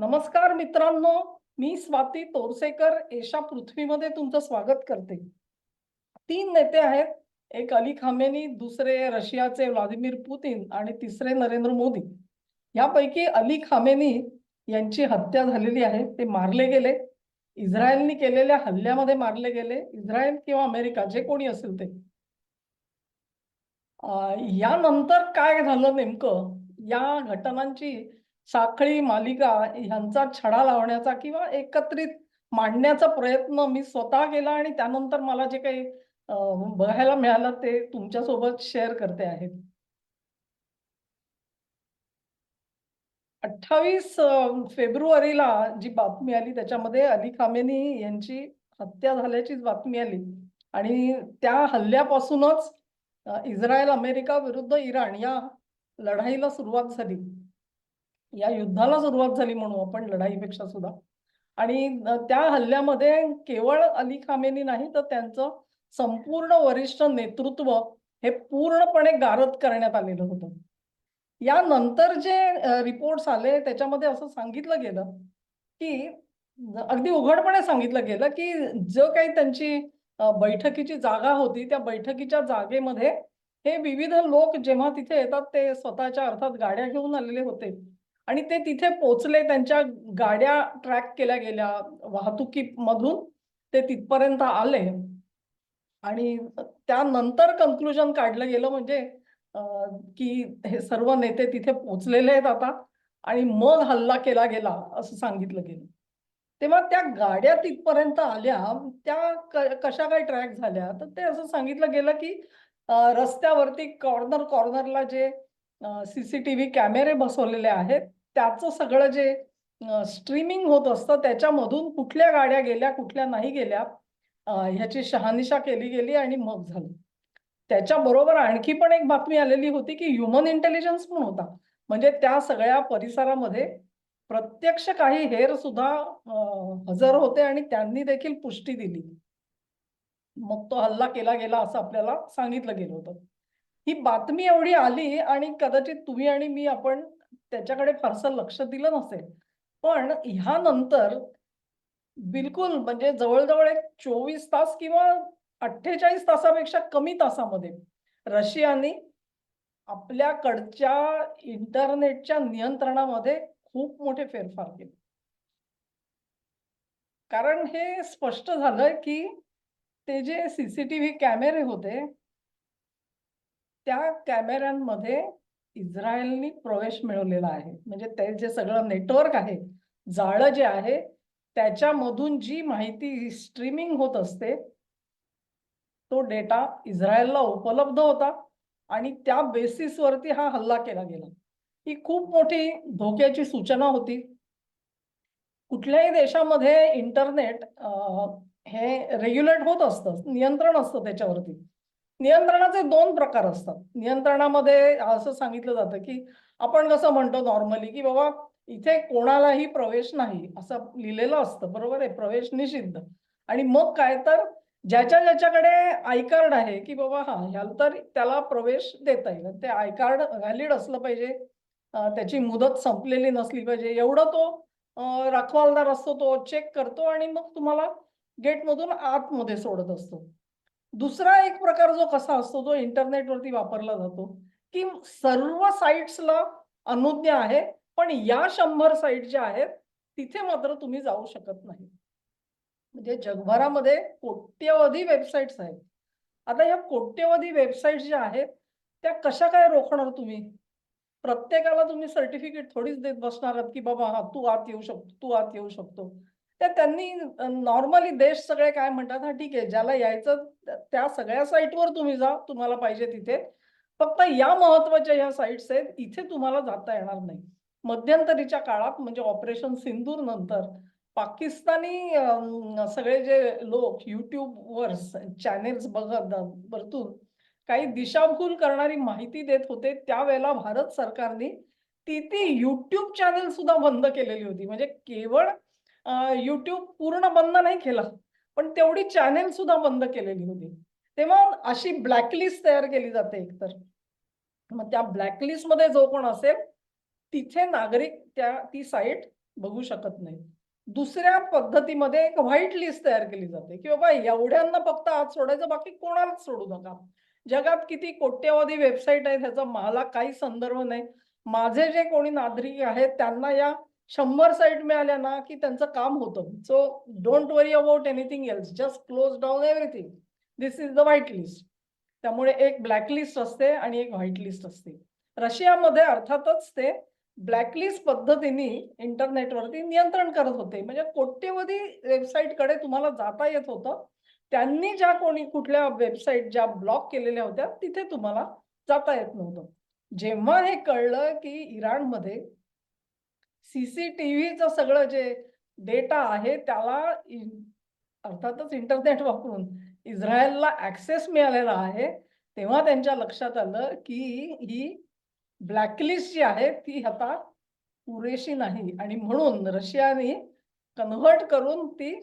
नमस्कार मित्रांनो, मी स्वाती तोरसेकर एशा पृथ्वीमध्ये तुमचं स्वागत करते. तीन नेते आहेत. एक अली खामेनी, दुसरे रशियाचे व्लादिमीर पुतीन आणि तिसरे नरेंद्र मोदी. यापैकी अली खामेनी यांची हत्या झालेली आहे. ते मारले गेले. इस्रायलने केलेल्या हल्ल्यामध्ये मारले गेले. इस्रायल किंवा अमेरिका जे कोणी असेल ते. यानंतर काय झालं नेमकं, या घटनांची साखळी मालिका ह्यांचा छडा लावण्याचा किंवा एकत्रित मांडण्याचा प्रयत्न मी स्वतः केला आणि त्यानंतर मला जे काही अ, बघायला मिळालं ते तुमच्यासोबत शेअर करते आहे. 28 फेब्रुवारीला जी बातमी आली त्याच्यामध्ये अली खामेनी यांची हत्या झाल्याचीच बातमी आली आणि त्या हल्ल्यापासूनच इस्रायल अमेरिका विरुद्ध इराण या लढाईला सुरुवात झाली. या युद्धाला सुरुवात झाली म्हणू आपण लढाईपेक्षा सुद्धा. आणि त्या हल्ल्यामध्ये केवळ अली खामेनी नाही तर त्यांचं संपूर्ण वरिष्ठ नेतृत्व हे पूर्णपणे गारद करण्यात आलेलं होतं. यानंतर जे रिपोर्ट्स आले त्याच्यामध्ये असं सांगितलं गेलं, की अगदी उघडपणे सांगितलं गेलं, की जो काही त्यांची बैठकीची जागा होती, त्या बैठकीच्या जागेमध्ये हे विविध लोक जेव्हा तिथे येतात, ते स्वतःच्या अर्थात गाड्या घेऊन आलेले होते आणि ते तिथे पोहोचले. त्यांच्या गाड्या ट्रॅक केल्या गेल्या वाहतुकीमधून ते तिथपर्यंत आले आणि त्यानंतर कन्क्लुजन काढलं गेलं म्हणजे अ, की हे सर्व नेते तिथे पोहोचलेले आहेत आता आणि मग हल्ला केला गेला असं सांगितलं गेलं. तेव्हा त्या गाड्या तिथपर्यंत आल्या, त्या कशा काय ट्रॅक झाल्या, तर ते असं सांगितलं गेलं की रस्त्यावरती कॉर्नर कॉर्नरला जे सीसीटीव्ही कॅमेरे बसवलेले आहेत, त्याचं सगळं जे स्ट्रीमिंग होत असतं त्याच्यामधून कुठल्या गाड्या गेल्या, कुठल्या नाही गेल्या ह्याची शहानिशा केली गेली आणि मग झालं. त्याच्याबरोबर आणखी पण एक बातमी आलेली होती, की ह्युमन इंटेलिजन्स पण होता. म्हणजे त्या सगळ्या परिसरामध्ये प्रत्यक्ष काही हेर सुद्धा हजर होते आणि त्यांनी देखील पुष्टी दिली. मग तो हल्ला केला गेला असं आपल्याला सांगितलं गेलं होतं. ही बातमी एवढी आली आणि कदाचित तुम्ही आणि मी आपण त्याच्याकडे फारसं लक्ष दिलं नसेल. पण ह्यानंतर बिलकुल म्हणजे जवळ-जवळ एक 24 तास किंवा 48 तासापेक्षा कमी तासामध्ये रशियाने आपल्याकडच्या इंटरनेटच्या नियंत्रणामध्ये खूप मोठे फेरफार केले. कारण हे स्पष्ट झालं, की ते जे सीसीटीव्ही कॅमेरे होते, त्या कॅमेऱ्यांमध्ये इस्रायलनी प्रवेश मिळवलेला आहे. म्हणजे ते जे सगळं नेटवर्क आहे, जाळं जे आहे, त्याच्यामधून जी माहिती स्ट्रीमिंग होत असते, तो डेटा इस्रायलला उपलब्ध होता आणि त्या बेसिसवरती हा हल्ला केला गेला. ही खूप मोठी धोक्याची सूचना होती. कुठल्याही देशामध्ये इंटरनेट हे रेग्युलेट होत असतं, नियंत्रण असतं त्याच्यावरती. नियंत्रणाचे 2 प्रकार असतात. नियंत्रणामध्ये असं सांगितलं जातं, की आपण कसं म्हणतो नॉर्मली, की बाबा इथे कोणालाही प्रवेश नाही, असं लिहिलेलं असतं. बरोबर आहे, प्रवेश निषिद्ध. आणि मग काय तर ज्याच्याकडे आय कार्ड आहे, की बाबा हां, ह्याला तर त्याला प्रवेश देता येईल. ते आय कार्ड व्हॅलिड असलं पाहिजे. त्याची मुदत संपलेली नसली पाहिजे. एवढं तो रखवालदार असतो, तो चेक करतो आणि मग तुम्हाला गेटमधून आतमध्ये सोडत असतो. दुसरा एक प्रकार जो कसा असतो, जो इंटरनेटवरती वापरला जातो, की सर्व साइट्सला अनुज्ञा आहे, पण या 100 साइट ज्या आहेत, तिथे मात्र तुम्ही जाऊ शकत नाही. म्हणजे जगभरामध्ये कोट्यवधी वेबसाईट्स आहेत. आता या कोट्यवधी वेबसाईट्स ज्या आहेत, त्या कशा काय रोखणार तुम्ही? प्रत्येकाला तुम्ही सर्टिफिकेट थोडीच देत बसणार आहात, की बाबा हां, तू आत येऊ शकतो, तू आत येऊ शकतो. तर त्यांनी नॉर्मली देश सगळे काय म्हणतात, "हां, ठीक आहे, ज्याला यायचं त्या सगळ्या साइटवर तुम्ही जा, तुम्हाला पाहिजे तिथे. फक्त या महत्त्वाच्या ह्या साइट्स आहेत, इथे तुम्हाला जाता येणार नाही." मध्यंतरीच्या काळात म्हणजे ऑपरेशन सिंदूर नंतर पाकिस्तानी सगळे जे लोक YouTubeवर चॅनेल्स बघत वरतून काही दिशाभूल करणारी माहिती देत होते. त्यावेळेला भारत सरकारने ती YouTube चॅनेल सुद्धा बंद केलेली होती. म्हणजे केवळ YouTube पूर्ण बंद नाही केलं, पण तेवढी चॅनेल सुद्धा बंद केलेली होती. तेव्हा अशी ब्लॅकलिस्ट तयार केली जाते एकतर. मग त्या ब्लॅकलिस्टमध्ये जो कोण असेल, तिथे नागरिक ती साइट बघू शकत नाही. दुसऱ्या पद्धतीमध्ये एक व्हाईट लिस्ट तयार केली जाते, की बाबा एवढ्यांना फक्त आत सोडायचं, बाकी कोणालाच सोडू नका. जगात किती कोट्यवधी वेबसाईट आहेत ह्याचा मला काही संदर्भ नाही. माझे जे कोणी नागरिक आहेत त्यांना या 100 साईट मिळाल्या ना, की त्यांचं काम होतं. So don't worry about anything else. Just close down everything. This is the white list. त्यामुळे एक ब्लॅक लिस्ट असते आणि एक व्हाईट लिस्ट असते. रशियामध्ये अर्थातच ते ब्लॅकलिस्ट पद्धतीने इंटरनेटवरती नियंत्रण करत होते. म्हणजे कोट्यवधी वेबसाईटकडे तुम्हाला जाता येत होतं. त्यांनी ज्या कोणी कुठल्या वेबसाईट ज्या ब्लॉक केलेल्या होत्या, तिथे तुम्हाला जाता येत नव्हतं. जेव्हा हे कळलं, की इराणमध्ये सीसीटीव्हीचं सगळं जे डेटा आहे त्याला अर्थातच इंटरनेट वापरून इस्रायलला ॲक्सेस मिळालेला आहे. तेव्हा त्यांच्या लक्षात आलं, की ही ब्लॅकलिस्ट जी आहे ती आता पुरेशी नाही आणि म्हणून रशियाने कन्व्हर्ट करून ती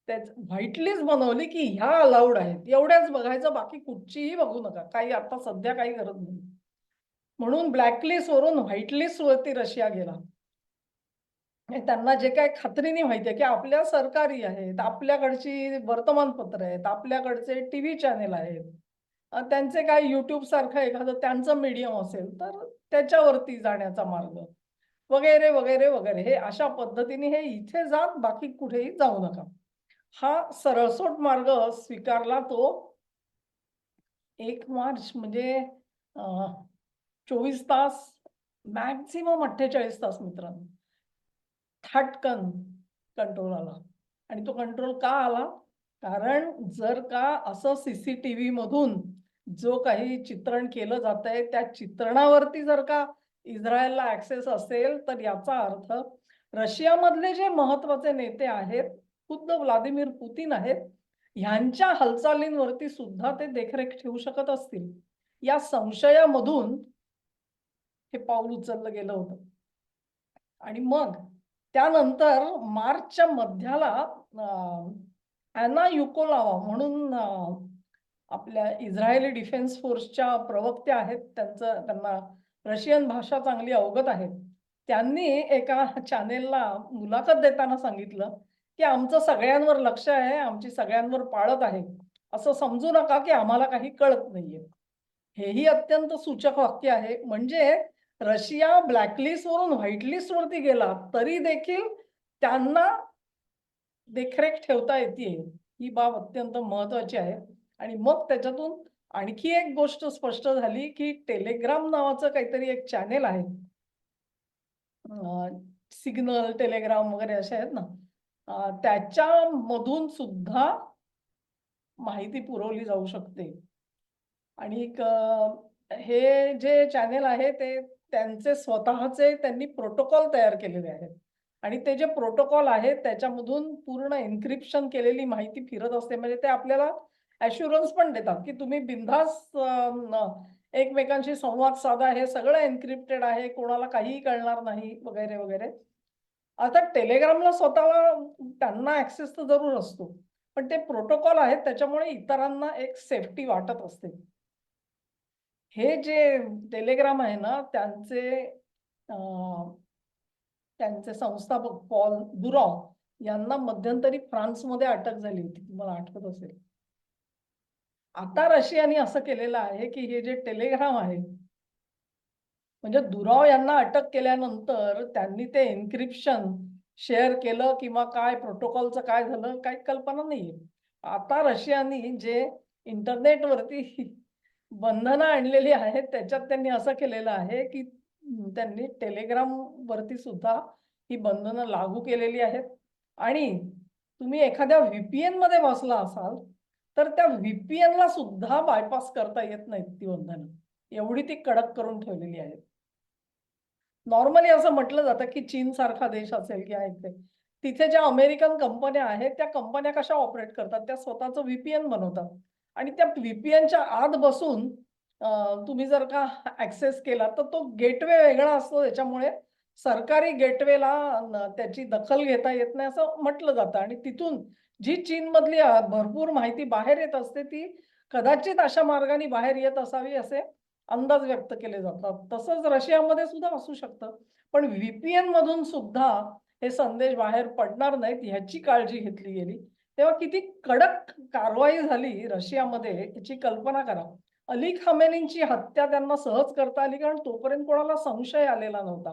व्हाईट लिस्ट बनवली, की ह्या अलाउड आहेत. एवढ्याच बघायचं, बाकी कुठचीही बघू नका. काही आता सध्या काही गरज नाही. म्हणून ब्लॅकलिस्ट वरून व्हाईट लिस्ट वरती रशिया गेला. त्यांना जे काही खात्रीने माहिती आहे, की आपल्या सरकारी आहेत, आपल्याकडची वर्तमानपत्र आहेत, आपल्याकडचे टीव्ही चॅनेल आहेत. त्यांचे काही YouTube सारखं एखादं त्यांचं मीडियम असेल, तर त्याच्यावरती जाण्याचा मार्ग वगैरे, वगैरे, वगैरे. हे अशा पद्धतीने हे इथे जा, बाकी कुठेही जाऊ नका. हा सरळसोट मार्ग स्वीकारला तो 1 मार्च म्हणजे 24 तास, मॅक्सिमम 48 तास मित्रांनो. थाटकन कंट्रोल आला आणि तो कंट्रोल का आला? कारण जर का असं सीसीटीव्ही मधून जो काही चित्रण केलं जातंय, त्या चित्रणावरती जर का इस्रायलला ॲक्सेस असेल, तर याचा अर्थ रशियामधले जे महत्त्वाचे नेते आहेत, खुद्द व्लादिमीर पुतिन आहेत, ह्यांच्या हालचालींवरती सुद्धा ते देखरेख ठेवू शकत असतील. या संशयामधून हे पाऊल उचललं गेलं होतं. आणि मग त्यानंतर मार्चच्या मध्याला अॅना युकोलावा म्हणून आपल्या इस्रायली डिफेन्स फोर्सच्या प्रवक्त्या आहेत. त्यांना रशियन भाषा चांगली अवगत आहे. त्यांनी एका चॅनेलला मुलाखत देताना सांगितलं, की आमचं सगळ्यांवर लक्ष आहे, आमची सगळ्यांवर पाळत आहे. असं समजू नका, की आम्हाला काही कळत नाहीये. हेही अत्यंत सूचक वाक्य आहे. म्हणजे रशिया ब्लॅकलिस्ट वरून व्हाईट लिस्ट वरती गेला, तरी देखील त्यांना देखरेख ठेवता येते. ही बाब अत्यंत महत्त्वाची आहे. आणि मग त्याच्यातून आणखी एक गोष्ट स्पष्ट झाली, की टेलिग्राम नावाचं काहीतरी एक चॅनेल आहे. सिग्नल, टेलिग्राम वगैरे असे आहेत ना. त्याच्यामधून सुद्धा माहिती पुरवली जाऊ शकते. आणि हे जे चॅनेल आहे ते त्यांचे स्वतःचे त्यांनी प्रोटोकॉल तयार केलेले आहेत. आणि ते जे प्रोटोकॉल आहेत त्याच्यामधून पूर्ण एन्क्रिप्शन केलेली माहिती फिरत असते. म्हणजे ते आपल्याला ॲश्युरन्स पण देतात, की तुम्ही बिनधास्त एकमेकांशी संवाद साधा. हे सगळं एन्क्रिप्टेड आहे, कोणाला काहीही कळणार नाही वगैरे, वगैरे. आता टेलिग्रामला स्वतःला त्यांना ॲक्सेस तर जरूर असतो. पण ते प्रोटोकॉल आहेत त्याच्यामुळे इतरांना एक सेफ्टी वाटत असते. हे जे टेलिग्राम आहे ना, त्यांचे संस्थापक पॉल दुरॉव यांना मध्यंतरी फ्रान्समध्ये अटक झाली होती. तुम्हाला आठवत असेल. आता रशियाने असं केलेलं आहे, की हे जे टेलिग्राम आहे, म्हणजे दुराव यांना अटक केल्यानंतर त्यांनी ते एन्क्रिप्शन शेअर केलं किंवा काय प्रोटोकॉलचं काय झालं काही कल्पना नाहीये. आता रशियानी जे इंटरनेटवरती बंधनं आणलेली आहेत त्याच्यात त्यांनी असं केलेलं आहे, की त्यांनी टेलिग्राम वरती सुद्धा ही बंधनं लागू केलेली आहेत आणि तुम्ही एखाद्या व्ही-पी-एनमध्ये बसला असाल, तर त्या व्ही-पी-एनला सुद्धा बायपास करता येत नाहीत ती बंधनं. एवढी ती कडक करून ठेवलेली आहेत. नॉर्मली असं म्हटलं जातं, की चीनसारखा देश असेल किंवा इथे, तिथे ज्या अमेरिकन कंपन्या आहेत, त्या कंपन्या कशा ऑपरेट करतात? त्या स्वतःचं व्ही-पी-एन बनवतात आणि त्या व्ही-पी-एनच्या आत बसून तुम्ही जर का ॲक्सेस केला, तर तो गेटवे वेगळा असतो. त्याच्यामुळे सरकारी गेटवेला त्याची दखल घेता येत नाही असं म्हटलं जातं आणि तिथून जी चीनमधली भरपूर माहिती बाहेर येत असते, ती कदाचित अशा मार्गाने बाहेर येत असावी असे अंदाज व्यक्त केले जातात. तसंच रशियामध्ये सुद्धा असू शकतं. पण व्ही-पी-एन मधून सुद्धा हे संदेश बाहेर पडणार नाहीत ह्याची काळजी घेतली गेली, तेव्हा किती कडक कारवाई झाली रशियामध्ये याची कल्पना करा. अली खामेनींची हत्या त्यांना सहज करता आली कारण तोपर्यंत कोणाला संशय आलेला नव्हता.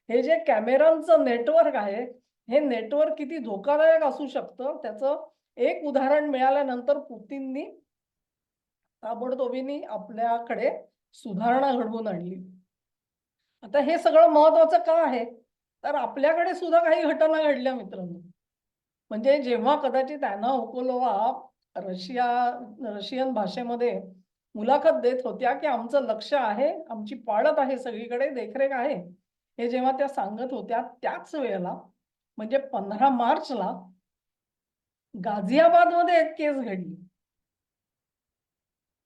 हे जे कॅमेरांचं नेटवर्क आहे, हे नेटवर्क किती धोकादायक असू शकतं त्याचं एक उदाहरण मिळाल्यानंतर पुतीननी ताबडतोबीने आपल्याकडे सुधारणा घडवून आणली. आता हे सगळं महत्वाचं का आहे? तर आपल्याकडे सुद्धा काही घटना घडल्या मित्रांनो. म्हणजे जेव्हा कदाचित अॅना ओकोलोवा रशियन भाषेमध्ये मुलाखत देत होत्या, की आमचं लक्ष आहे, आमची पाळत आहे सगळीकडे, देखरेख आहे. हे जेव्हा त्या सांगत होत्या त्याच वेळेला म्हणजे 15 मार्चला गाझियाबादमध्ये एक केस घडली.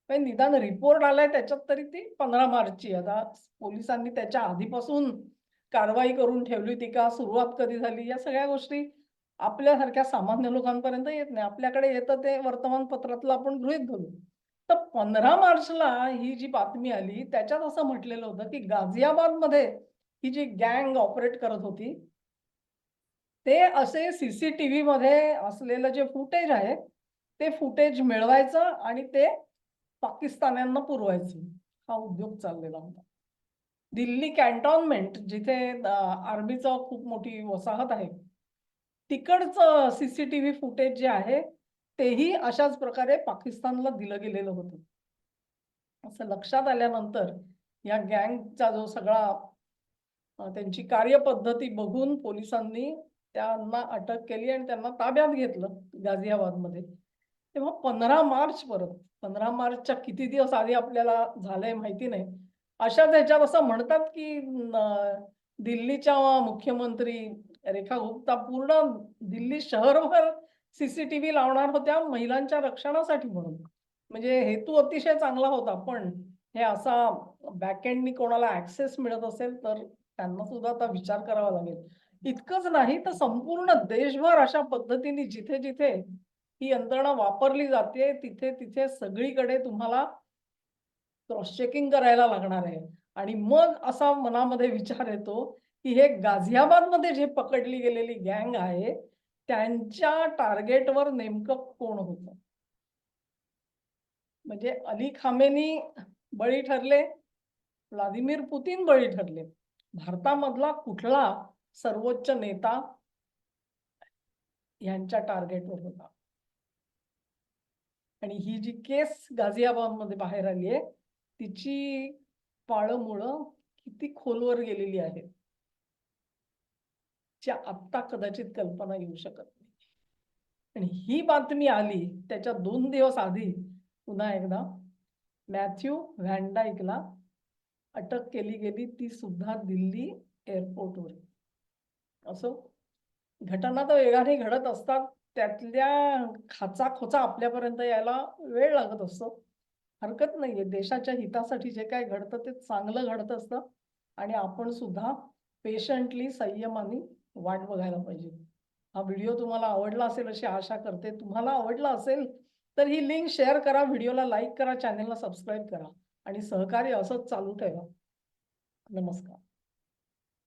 पण निदान रिपोर्ट आलाय त्याच्यात तरी ती 15 मार्चची. आता पोलिसांनी त्याच्या आधीपासून कारवाई करून ठेवली होती का? सुरुवात कधी झाली? या सगळ्या गोष्टी आपल्यासारख्या सामान्य लोकांपर्यंत येत नाही. आपल्याकडे येतं ते वर्तमानपत्रातलं आपण गृहीत धरू. तर 15 मार्चला ही जी बातमी आली त्याच्यात असं म्हटलेलं होतं, की गाझियाबादमध्ये ही जी गँग ऑपरेट करत होती, ते असे सीसीटीव्हीमध्ये असलेलं जे फुटेज आहे, ते फुटेज मिळवायचं आणि ते पाकिस्तान्यांना पुरवायचं. हा उद्योग चाललेला होता. दिल्ली कॅन्टोन्मेंट जिथे आर्मीचं खूप मोठी वसाहत आहे. तिकडचं सीसीटीव्ही फुटेज जे आहे, तेही अशाच प्रकारे पाकिस्तानला दिलं गेलेलं होतं. असं लक्षात आल्यानंतर या गँगचा जो सगळा त्यांची कार्यपद्धती बघून पोलिसांनी त्यांना अटक केली आणि त्यांना ताब्यात घेतलं गाझियाबादमध्ये. तेव्हा 15 मार्च परत 15 मार्चच्या किती दिवस आधी आपल्याला झालंय माहिती नाही. अशाच ह्याच्यात असं म्हणतात, की दिल्लीच्या मुख्यमंत्री रेखा गुप्ता पूर्ण दिल्ली शहरभर सीसीटीव्ही लावणार होत्या महिलांच्या रक्षणासाठी म्हणून. म्हणजे हेतू अतिशय चांगला होता. पण हे असा बॅकएंडनी कोणाला ॲक्सेस मिळत असेल तर त्यांना सुद्धा आता विचार करावा लागेल. इतकंच नाही तर संपूर्ण देशभर अशा पद्धतीने जिथे-जिथे ही यंत्रणा वापरली जाते, तिथे-तिथे सगळीकडे तुम्हाला क्रॉस चेकिंग करायला लागणार आहे. आणि मग असा मनामध्ये विचार येतो, की हे गाझियाबादमध्ये जे पकडली गेलेली गँग आहे, त्यांच्या टार्गेटवर नेमकं कोण होतं? म्हणजे अली खामेनी बळी ठरले, व्लादिमीर पुतीन बळी ठरले. भारतामधला कुठला सर्वोच्च नेता यांच्या टार्गेटवर होता? आणि ही जी केस गाझियाबादमध्ये बाहेर आली आहे, तिची पाळंमुळं किती खोलवर गेलेली आहेत, ज्या आत्ता कदाचित कल्पना येऊ शकत नाही. आणि ही बातमी आली त्याच्या 2 दिवस आधी पुन्हा एकदा मॅथ्यू व्हॅन डायकला अटक केली गेली, ती सुद्धा दिल्ली एअरपोर्टवर. असो, घटना तर वेगाने घडत असतात. त्यातल्या खाचाखोचा आपल्यापर्यंत यायला वेळ लागत असतो. हरकत नाहीये. देशाच्या हितासाठी जे काही घडतं ते चांगलं घडत असतं आणि आपण सुद्धा पेशंटली, संयमाने वाट बघायला पाहिजे. हा व्हिडिओ तुम्हाला आवडला असेल अशी आशा करते. तुम्हाला आवडला असेल तर ही लिंक शेअर करा, व्हिडिओला लाईक करा, चॅनेलला सबस्क्राईब करा आणि सहकार्य असंच चालू ठेवा. नमस्कार.